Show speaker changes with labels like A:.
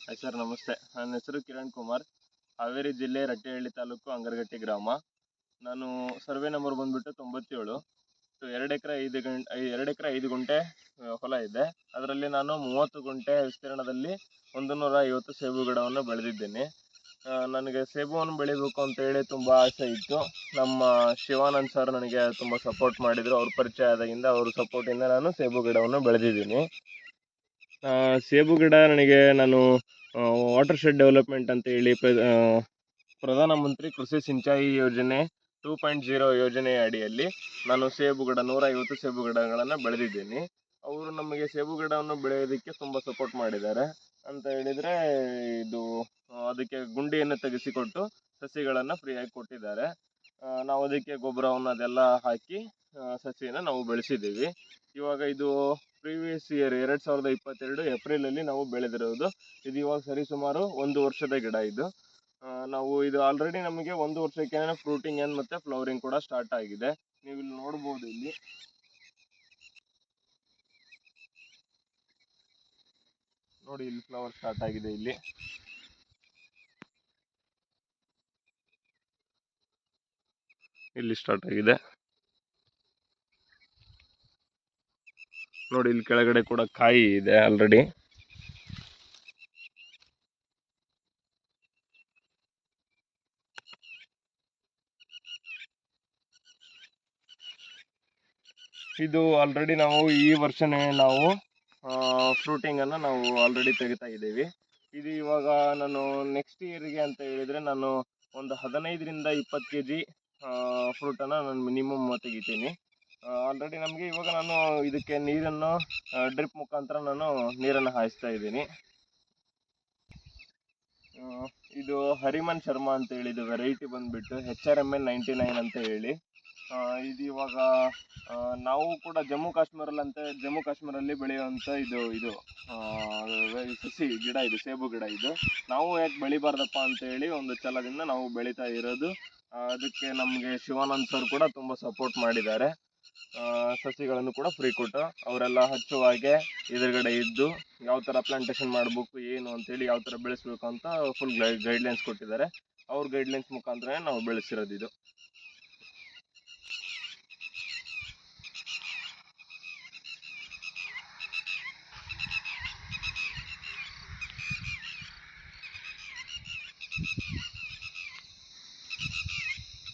A: Hi sir, ನಮಸ್ತೆ. ನನ್ನ ಹೆಸರು ಕಿರಣ್ ಕುಮಾರ್. ಹಾವೇರಿ ಜಿಲ್ಲೆ ರಟ್ಟೆಹಳ್ಳಿ ತಾಲೂಕು ಅಂಗರಗಟ್ಟಿ ಗ್ರಾಮ. ನಾನು ಸರ್ವೆ ನಂಬರ್ ಬಂದ್ಬಿಟ್ಟು 97. 2 ಗುಂಟೆ ಹೊಲ ಇದೆ. ಅದರಲ್ಲಿ ನಾನು 30 ಗುಂಟೆ ವಿಸ್ತೀರ್ಣದಲ್ಲಿ 150 ಸೇಬು ಗಿಡವನ್ನು ಬೆಳೆದಿದ್ದೇನೆ. ನನಗೆ ಸೇಬುವನ್ನು ಬೆಳಿಬೇಕು ಅಂತ ಹೇಳಿ ತುಂಬ ಆಸೆ ಇತ್ತು. ನಮ್ಮ ಶಿವಾನಂದ್ ಸರ್ ನನಗೆ ತುಂಬ ಸಪೋರ್ಟ್ ಮಾಡಿದರು. ಅವ್ರ ಪರಿಚಯ ಆದಾಗಿಂದ ಅವ್ರ ಸಪೋರ್ಟಿಂದ ನಾನು ಸೇಬು ಗಿಡವನ್ನು ಬೆಳೆದಿದ್ದೀನಿ. ಸೇಬು ಗಿಡ ನಾನು ವಾಟರ್ ಶೆಡ್ ಡೆವಲಪ್ಮೆಂಟ್ ಅಂತ ಹೇಳಿ ಪ್ರಧಾನಮಂತ್ರಿ ಕೃಷಿ ಸಿಂಚಾಯಿ ಯೋಜನೆ 2.0 ಯೋಜನೆಯ ಅಡಿಯಲ್ಲಿ ನಾನು 150 ಸೇಬು ಗಿಡಗಳನ್ನು ಬೆಳೆದಿದ್ದೀನಿ. ಅವರು ನಮಗೆ ಸೇಬು ಗಿಡವನ್ನು ಬೆಳೆಯೋದಕ್ಕೆ ತುಂಬ ಸಪೋರ್ಟ್ ಮಾಡಿದ್ದಾರೆ. ಅಂತ ಹೇಳಿದರೆ ಇದು ಅದಕ್ಕೆ ಗುಂಡಿಯನ್ನು ತೆಗೆಸಿಕೊಟ್ಟು ಸಸಿಗಳನ್ನು ಫ್ರೀಯಾಗಿ ಕೊಟ್ಟಿದ್ದಾರೆ. ನಾವು ಅದಕ್ಕೆ ಗೊಬ್ಬರವನ್ನು ಅದೆಲ್ಲ ಹಾಕಿ ಸಸಿಯನ್ನು ನಾವು ಬೆಳೆಸಿದ್ದೀವಿ. ಇವಾಗ ಇದು ಪ್ರೀವಿಯಸ್ ಇಯರ್ 2022 ಏಪ್ರಿಲಲ್ಲಿ ನಾವು ಬೆಳೆದಿರೋದು. ಇದು ಇವಾಗ ಸರಿಸುಮಾರು 1 ವರ್ಷದ ಗಿಡ ಇದು. ನಾವು ಇದು ಆಲ್ರೆಡಿ ನಮಗೆ 1 ವರ್ಷಕ್ಕೆ ಫ್ರೂಟಿಂಗ್ ಮತ್ತು ಫ್ಲವರಿಂಗ್ ಕೂಡ ಸ್ಟಾರ್ಟ್ ಆಗಿದೆ. ನೀವು ಇಲ್ಲಿ ನೋಡ್ಬೋದು. ಇಲ್ಲಿ ಫ್ಲವರ್ ಸ್ಟಾರ್ಟ್ ಆಗಿದೆ. ಇಲ್ಲಿ ಸ್ಟಾರ್ಟ್ ಆಗಿದೆ ನೋಡಿ. ಇಲ್ಲಿ ಕೆಳಗಡೆ ಕೂಡ ಕಾಯಿ ಇದೆ ಆಲ್ರೆಡಿ. ಇದು ಆಲ್ರೆಡಿ ನಾವು ಈ ವರ್ಷನೇ ನಾವು ಫ್ರೂಟಿಂಗನ್ನು ನಾವು ಆಲ್ರೆಡಿ ತೆಗಿತಾ ಇದ್ದೀವಿ. ಇದು ಇವಾಗ ನಾನು ನೆಕ್ಸ್ಟ್ ಇಯರ್ಗೆ ಅಂತ ಹೇಳಿದರೆ ನಾನು ಒಂದು 15ರಿಂದ 20 kg ಫ್ರೂಟನ್ನು ನಾನು ಮಿನಿಮಮ್ ತೆಗಿತೀನಿ. ಆಲ್ರೆಡಿ ನಮಗೆ ಇವಾಗ ನಾನು ಇದಕ್ಕೆ ನೀರನ್ನು ಡ್ರಿಪ್ ಮುಖಾಂತರ ನಾನು ನೀರನ್ನು ಹಾಯಿಸ್ತಾ ಇದ್ದೀನಿ. ಇದು ಹರಿಮನ್ ಶರ್ಮಾ ಅಂತ ಹೇಳಿ, ಇದು ವೆರೈಟಿ ಬಂದುಬಿಟ್ಟು HRMN 99 ಅಂತ ಹೇಳಿ. ಇದು ಇವಾಗ ನಾವು ಕೂಡ ಜಮ್ಮು ಕಾಶ್ಮೀರಲ್ಲಿ ಬೆಳೆಯುವಂಥ ಇದು ಸಸಿ ಗಿಡ, ಇದು ಸೇಬು ಗಿಡ. ಇದು ನಾವು ಯಾಕೆ ಬೆಳಿಬಾರ್ದಪ್ಪ ಅಂತ ಹೇಳಿ ಒಂದು ಛಲದಿಂದ ನಾವು ಬೆಳೀತಾ ಇರೋದು. ಅದಕ್ಕೆ ನಮಗೆ ಶಿವಾನಂದ್ ಸರ್ ಕೂಡ ತುಂಬ ಸಪೋರ್ಟ್ ಮಾಡಿದ್ದಾರೆ. ಸಸಿಗಳನ್ನು ಕೂಡ ಫ್ರೀ ಕೊಟ್ಟು ಅವರೆಲ್ಲ ಹಚ್ಚುವಾಗೆ ಎದುರುಗಡೆ ಇದ್ದು ಯಾವ ಥರ ಪ್ಲಾಂಟೇಶನ್ ಮಾಡಬೇಕು, ಏನು ಅಂತೇಳಿ, ಯಾವ ಥರ ಬೆಳೆಸಬೇಕು ಅಂತ ಫುಲ್ ಗೈಡ್ಲೈನ್ಸ್ ಕೊಟ್ಟಿದ್ದಾರೆ. ಅವ್ರ ಗೈಡ್ಲೈನ್ಸ್ ಮುಖಾಂತರ ನಾವು ಬೆಳೆಸಿರೋದು ಇದು.